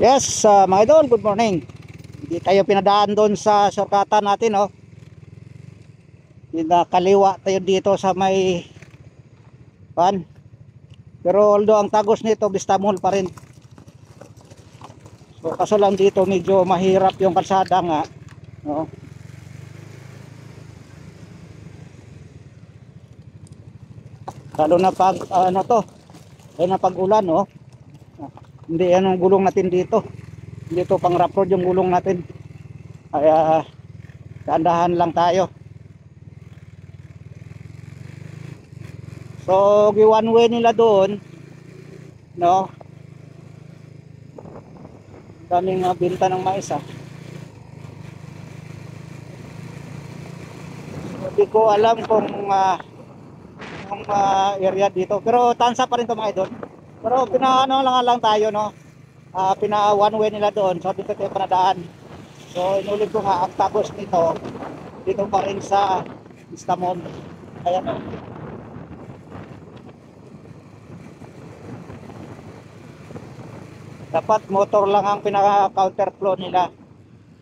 Yes, mga idol, good morning. Hindi tayo pinadaan doon sa shortcutan natin, oh. Kaliwa tayo dito sa may pan. Pero although ang tagos nito Vista Mall pa rin. So kaso lang dito medyo mahirap yung kalsada nga, no. Lalo na pag ano to, ay na pag-ulan, no. Hindi yan ang gulong natin dito. Dito pang rough road yung gulong natin. Kaya dahan-dahan lang tayo. So one way nila doon, no. Daming binta ng mais, ah. Hindi ko alam kung area dito, pero tansa pa rin to, mga idol. Pero pinaano lang tayo, no. Pina one way nila doon, so dito tayo panadaan. So inulit ko nga ang tagos nito dito pa rin sa Vista Mall. Ayan, no. Dapat motor lang ang pinaka counter flow nila,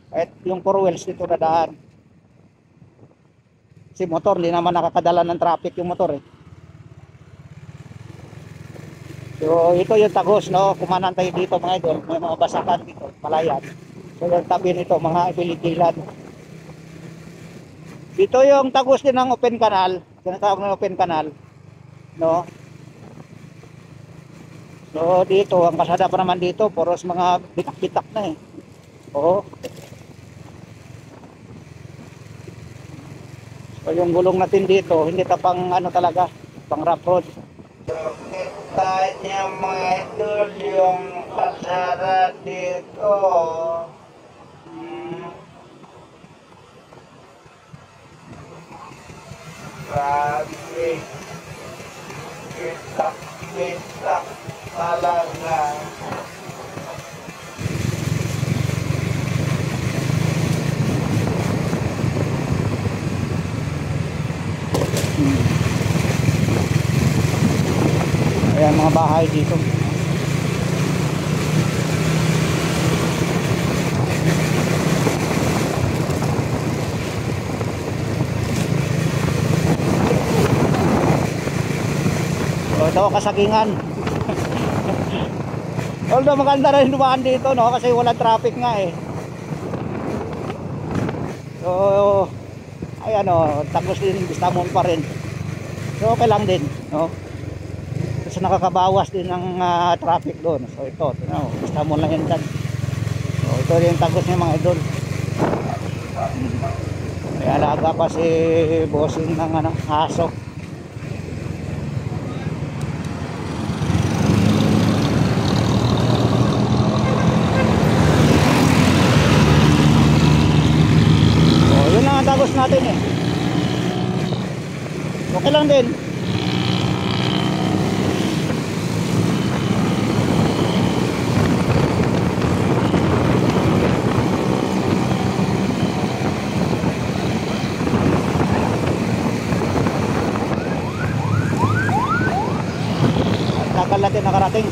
kahit yung 4 wheels dito dadaan. Si motor hindi naman nakakadala ng traffic yung motor, eh. So ito yung tagos, no. Kumanan tayo dito, mga idol. May mga basakan dito, palayan. So yung tabi nito mga ipiligilan. Dito yung tagos din ng open canal, tinatawag ng open canal, no. So dito ang kalsada pa naman dito puros mga bitak-bitak na, eh. Oo. So yung gulong natin dito hindi ta pang ano talaga, pang rough road. Kita niya, mga idol, yung kalsada dito. Grabe. Bitak-bitak talaga. Ayan mga bahay dito. So ito kasagingan. Although maganda rin dumaan dito, no, kasi walang traffic nga, eh. So ayan, no, tapos din Vista Mall pa rin. So okay lang din, no. Kasi nakakabawas din ng traffic doon. So ito, no, Vista Mall lang yan dyan. So ito yung tagos niya, mga idol. May alaga pa si bossing ng aso. So yun lang ang tagos natin, eh. Okay lang din. Tagal natin nakarating.